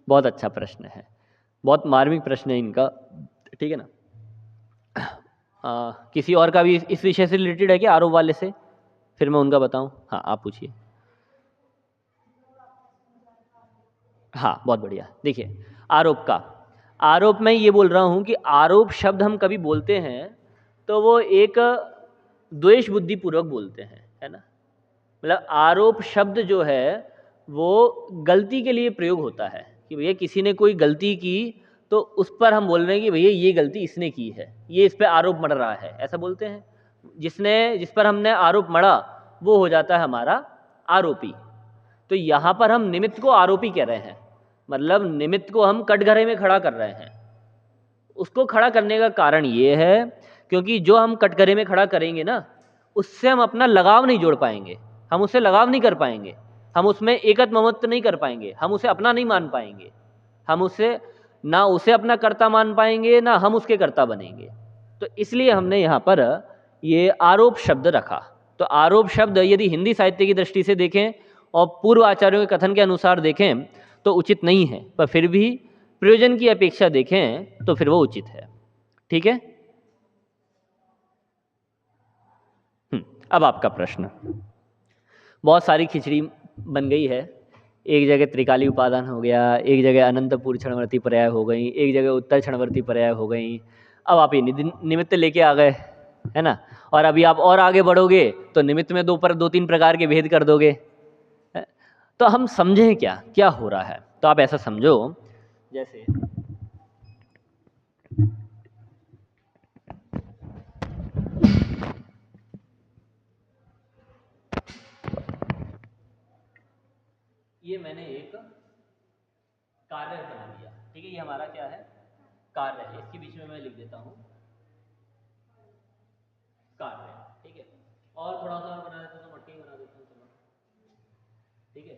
बहुत अच्छा प्रश्न है, बहुत मार्मिक प्रश्न है इनका, ठीक है ना। किसी और का भी इस विषय से रिलेटेड है क्या, आरोप वाले से? फिर मैं उनका बताऊं। हाँ आप पूछिए। हाँ बहुत बढ़िया। देखिए आरोप मैं ये बोल रहा हूँ कि आरोप शब्द हम कभी बोलते हैं तो वो एक द्वेष बुद्धि पूर्वक बोलते हैं, है ना, मतलब आरोप शब्द जो है वो गलती के लिए प्रयोग होता है कि भैया किसी ने कोई गलती की तो उस पर हम बोल रहे हैं कि भैया ये गलती इसने की है, ये इस पर आरोप मढ़ रहा है, ऐसा बोलते हैं। जिस पर हमने आरोप मढ़ा वो हो जाता है हमारा आरोपी। तो यहाँ पर हम निमित्त को आरोपी कह रहे हैं, मतलब निमित्त को हम कटघरे में खड़ा कर रहे हैं। उसको खड़ा करने का कारण ये है क्योंकि जो हम कटघरे में खड़ा करेंगे ना उससे हम अपना लगाव नहीं जोड़ पाएंगे, हम उससे लगाव नहीं कर पाएंगे, हम उसमें एकत्व ममत्व नहीं कर पाएंगे, हम उसे अपना नहीं मान पाएंगे, हम उसे ना उसे अपना कर्ता मान पाएंगे ना हम उसके कर्ता बनेंगे। तो इसलिए हमने यहाँ पर ये आरोप शब्द रखा। तो आरोप शब्द यदि हिंदी साहित्य की दृष्टि से देखें और पूर्व आचार्यों के कथन के अनुसार देखें तो उचित नहीं है, पर फिर भी प्रयोजन की अपेक्षा देखें तो फिर वो उचित है, ठीक है। अब आपका प्रश्न। बहुत सारी खिचड़ी बन गई है, एक जगह त्रिकाली उपादान हो गया, एक जगह अनंत पूर्व क्षणवर्ती पर्याय हो गई, एक जगह उत्तर क्षणवर्ती पर्याय हो गई, अब आप ये निमित्त लेके आ गए, है ना, और अभी आप और आगे बढ़ोगे तो निमित्त में 2-3 प्रकार के भेद कर दोगे। तो हम समझें क्या क्या हो रहा है। तो आप ऐसा समझो जैसे ये मैंने एक कार्य बना दिया, ठीक है, ये हमारा क्या है, कार्य है। इसके बीच में मैं लिख देता हूँ कार्य, ठीक है। और थोड़ा सा और बना देता हूँ, तो मटका ही बना देता हूँ, चलो, ठीक है।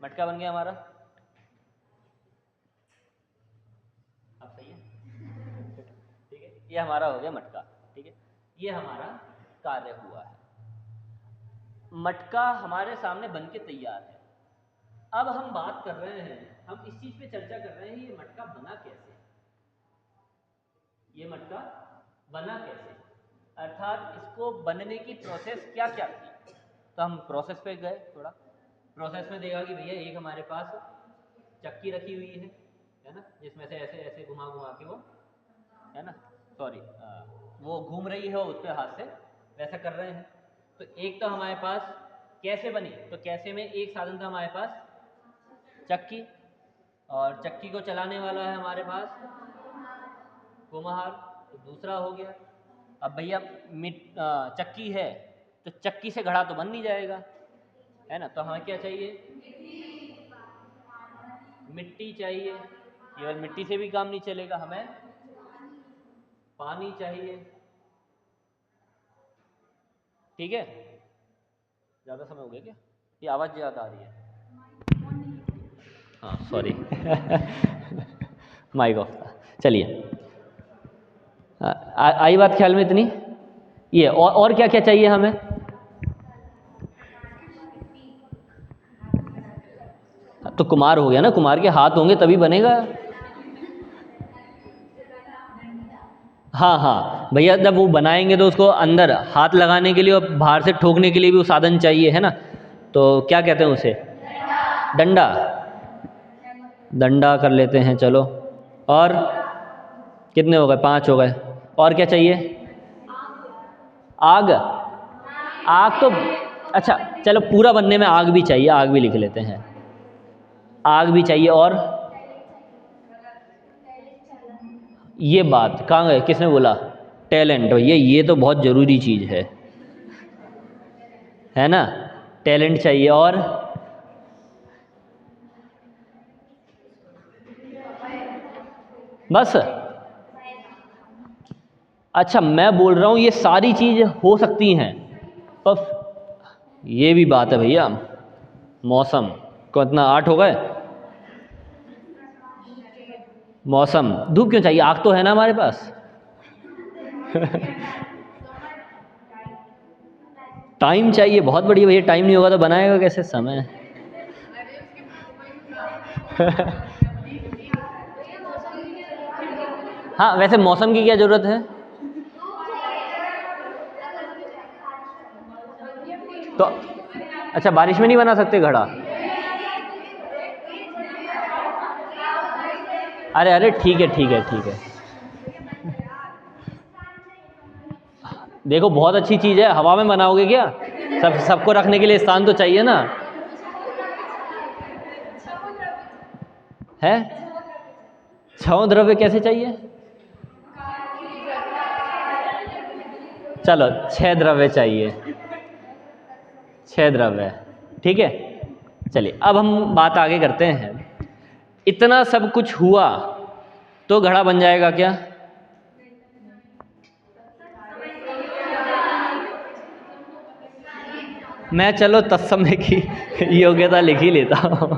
मटका बन गया हमारा, अब सही है, ठीक है। ये हमारा हो गया मटका, ठीक है। ये हमारा कार्य हुआ है। मटका हमारे सामने बन के तैयार है। अब हम बात कर रहे हैं, हम इस चीज पे चर्चा कर रहे हैं, ये मटका बना कैसे, ये मटका बना कैसे, अर्थात इसको बनने की प्रोसेस क्या क्या थी। तो हम प्रोसेस पे गए, थोड़ा प्रोसेस में देखा कि भैया एक हमारे पास चक्की रखी हुई है ना, जिसमें से ऐसे ऐसे घुमा घुमा के वो, है ना, सॉरी, वो घूम रही है उस पर हाथ से वैसा कर रहे हैं। तो एक तो हमारे पास कैसे बनी, तो कैसे में एक साधन था हमारे पास चक्की, और चक्की को चलाने वाला है हमारे पास कुम्हार, तो दूसरा हो गया। अब भैया चक्की है तो चक्की से घड़ा तो बन नहीं जाएगा, है ना, तो हमें क्या चाहिए, मिट्टी चाहिए। केवल मिट्टी से भी काम नहीं चलेगा, हमें पानी चाहिए, ठीक है। ज़्यादा समय हो गया क्या, ये आवाज़ ज़्यादा आ रही है, हाँ सॉरी माइक ऑफ था। चलिए, आई बात ख्याल में इतनी। ये और क्या क्या चाहिए हमें, तो कुम्हार हो गया ना, कुम्हार के हाथ होंगे तभी बनेगा। हाँ हाँ भैया, जब वो बनाएंगे तो उसको अंदर हाथ लगाने के लिए और बाहर से ठोकने के लिए भी वो साधन चाहिए, है ना, तो क्या कहते हैं उसे, डंडा, डंडा कर लेते हैं, चलो। और कितने हो गए, 5 हो गए। और क्या चाहिए, आग, आग तो अच्छा चलो, पूरा बनने में आग भी चाहिए, आग भी लिख लेते हैं, आग भी चाहिए। और ये बात कहाँ गए, किसने बोला, टैलेंट, ये तो बहुत ज़रूरी चीज़ है ना, टैलेंट चाहिए। और बस, अच्छा मैं बोल रहा हूँ ये सारी चीज़ हो सकती हैं, पर ये भी बात है भैया, मौसम को इतना 8 हो गए, मौसम, धूप क्यों चाहिए, आग तो है ना हमारे पास टाइम चाहिए, बहुत बढ़िया भैया, टाइम नहीं होगा तो बनाएगा कैसे, समय हाँ वैसे मौसम की क्या ज़रूरत है, तो अच्छा बारिश में नहीं बना सकते घड़ा, अरे अरे ठीक है ठीक है ठीक है, देखो बहुत अच्छी चीज़ है, हवा में बनाओगे क्या, सबको रखने के लिए स्थान तो चाहिए ना, है 6 द्रव्य कैसे चाहिए, चलो 6 द्रव्य चाहिए, 6 द्रव्य, ठीक है। चलिए अब हम बात आगे करते हैं, इतना सब कुछ हुआ तो घड़ा बन जाएगा क्या, मैं चलो तत्समय की योग्यता लिख ही लेता हूँ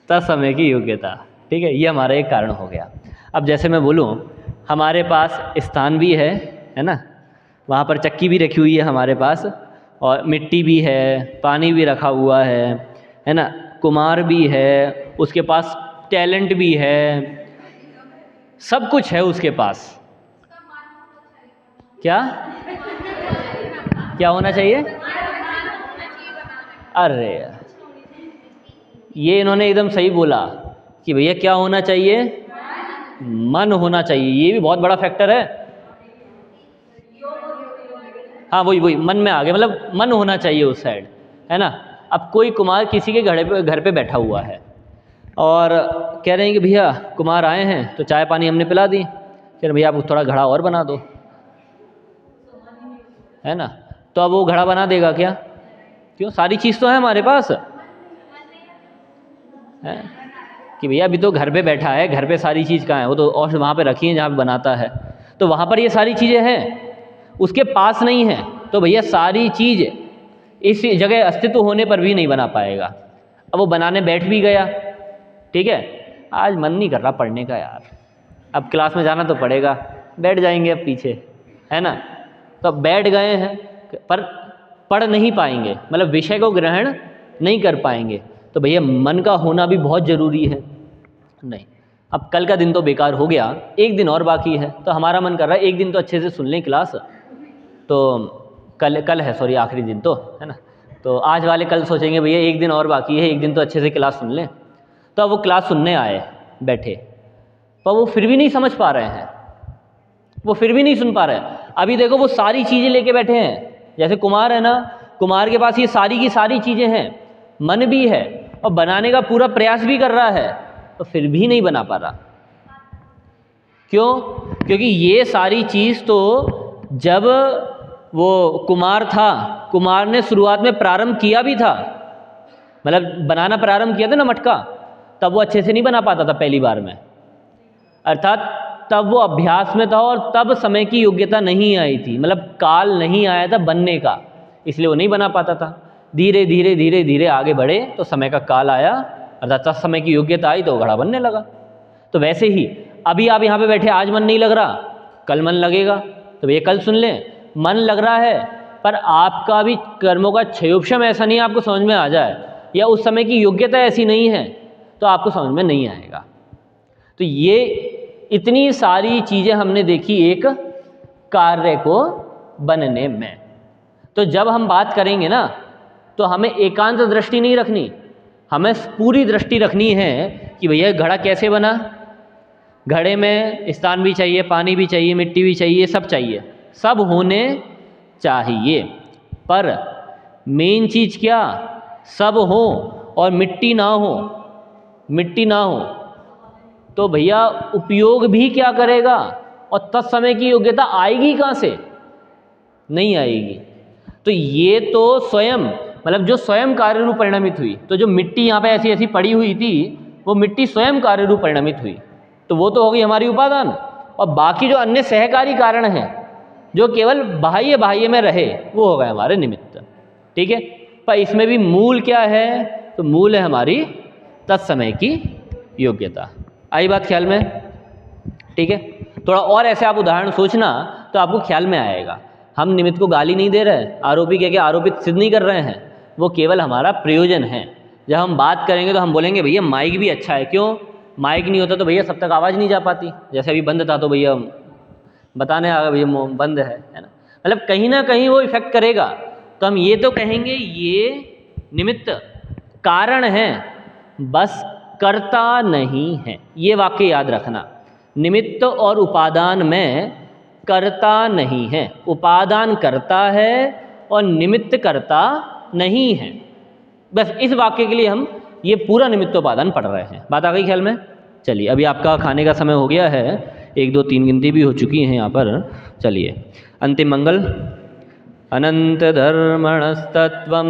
तत्समय की योग्यता, ठीक है, ये हमारा एक कारण हो गया। अब जैसे मैं बोलूँ, हमारे पास स्थान भी है ना, वहाँ पर चक्की भी रखी हुई है हमारे पास, और मिट्टी भी है, पानी भी रखा हुआ है ना, कुम्हार भी है, उसके पास टैलेंट भी है, सब कुछ है उसके पास, क्या क्या होना चाहिए, अरे ये इन्होंने एकदम सही बोला कि भैया क्या होना चाहिए, मन होना चाहिए, ये भी बहुत बड़ा फैक्टर है, हाँ वही मन में आ गया, मतलब मन होना चाहिए उस साइड, है ना। अब कोई कुमार किसी के घर पे बैठा हुआ है और कह रहे हैं कि भैया कुमार आए हैं तो चाय पानी हमने पिला दी, कह रहे भैया आप थोड़ा घड़ा और बना दो, है ना। तो अब वो घड़ा बना देगा क्या? क्यों? सारी चीज़ तो है हमारे पास, है कि भैया अभी तो घर पे बैठा है, घर पे सारी चीज़ कहाँ है, वो तो और वहाँ पे रखी है जहाँ पे बनाता है, तो वहाँ पर ये सारी चीज़ें हैं, उसके पास नहीं है, तो भैया सारी चीज़ इस जगह अस्तित्व होने पर भी नहीं बना पाएगा। अब वो बनाने बैठ भी गया, ठीक है, आज मन नहीं कर रहा पढ़ने का यार, अब क्लास में जाना तो पड़ेगा, बैठ जाएंगे अब पीछे, है ना। तो अब बैठ गए हैं पर पढ़ नहीं पाएंगे, मतलब विषय को ग्रहण नहीं कर पाएंगे, तो भैया मन का होना भी बहुत ज़रूरी है। नहीं, अब कल का दिन तो बेकार हो गया, एक दिन और बाकी है, तो हमारा मन कर रहा है एक दिन तो अच्छे से सुन लें क्लास, तो कल है, सॉरी आखिरी दिन तो, है ना। तो आज वाले कल सोचेंगे भैया एक दिन और बाकी है, एक दिन तो अच्छे से क्लास सुन लें। तो अब वो क्लास सुनने आए बैठे, पर वो फिर भी नहीं समझ पा रहे हैं, वो फिर भी नहीं सुन पा रहे हैं। अभी देखो वो सारी चीज़ें लेके बैठे हैं, जैसे कुमार है ना, कुमार के पास ये सारी की सारी चीज़ें हैं, मन भी है और बनाने का पूरा प्रयास भी कर रहा है, तो फिर भी नहीं बना पा रहा। क्यों? क्योंकि ये सारी चीज़ तो जब वो कुमार था, कुमार ने शुरुआत में प्रारंभ किया भी था, मतलब बनाना प्रारंभ किया था ना मटका, तब वो अच्छे से नहीं बना पाता था पहली बार में, अर्थात तब वो अभ्यास में था और तब समय की योग्यता नहीं आई थी, मतलब काल नहीं आया था बनने का, इसलिए वो नहीं बना पाता था। धीरे धीरे धीरे धीरे आगे बढ़े तो समय का काल आया, अर्थात तब समय की योग्यता आई तो वो घड़ा बनने लगा। तो वैसे ही अभी आप यहाँ पे बैठे, आज मन नहीं लग रहा, कल मन लगेगा, तो भैया कल सुन लें। मन लग रहा है पर आपका भी कर्मों का क्षयोपशम ऐसा नहीं आपको समझ में आ जाए, या उस समय की योग्यता ऐसी नहीं है, तो आपको समझ में नहीं आएगा। तो ये इतनी सारी चीज़ें हमने देखी एक कार्य को बनने में। तो जब हम बात करेंगे ना, तो हमें एकांत दृष्टि नहीं रखनी, हमें पूरी दृष्टि रखनी है कि भैया घड़ा कैसे बना, घड़े में स्थान भी चाहिए, पानी भी चाहिए, मिट्टी भी चाहिए, सब चाहिए, सब होने चाहिए, पर मेन चीज़ क्या, सब हो और मिट्टी ना हो, मिट्टी ना हो तो भैया उपयोग भी क्या करेगा, और तत्समय की योग्यता आएगी कहाँ से? नहीं आएगी। तो ये तो स्वयं, मतलब जो स्वयं कार्य रूप परिणमित हुई, तो जो मिट्टी यहाँ पे ऐसी ऐसी पड़ी हुई थी, वो मिट्टी स्वयं कार्य रूप परिणमित हुई, तो वो तो होगी हमारी उपादान, और बाकी जो अन्य सहकारी कारण हैं जो केवल बाह्य बाह्य में रहे, वो हो गए हमारे निमित्त, ठीक है। पर इसमें भी मूल क्या है, तो मूल है हमारी तत्समय की योग्यता। आई बात ख्याल में? ठीक है, थोड़ा और ऐसे आप उदाहरण सोचना तो आपको ख्याल में आएगा। हम निमित्त को गाली नहीं दे रहे, आरोपी कह के आरोपित सिद्ध नहीं कर रहे हैं, वो केवल हमारा प्रयोजन है। जब हम बात करेंगे तो हम बोलेंगे भैया माइक भी अच्छा है, क्यों? माइक नहीं होता तो भैया सब तक आवाज़ नहीं जा पाती, जैसे अभी बंद था तो भैया बताने आ गया भैया बंद है ना, मतलब कहीं ना कहीं वो इफेक्ट करेगा। तो हम ये तो कहेंगे ये निमित्त कारण है, बस कर्ता नहीं है। ये वाक्य याद रखना, निमित्त और उपादान में कर्ता नहीं है, उपादान करता है और निमित्त करता नहीं है। बस इस वाक्य के लिए हम ये पूरा निमित्तोपादान पढ़ रहे हैं। बात आ गई ख्याल में? चलिए, अभी आपका खाने का समय हो गया है, 1 2 3 गिनती भी हो चुकी हैं यहाँ पर। चलिए, अंतिम मंगल। अनंत धर्मणस्तत्वं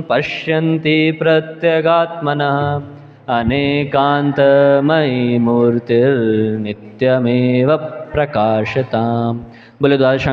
पश्यन्ति प्रत्यगात्मनः अनेकांतमयी मूर्तिर्नित्यमेव प्रकाशताम्। बोले द्वादश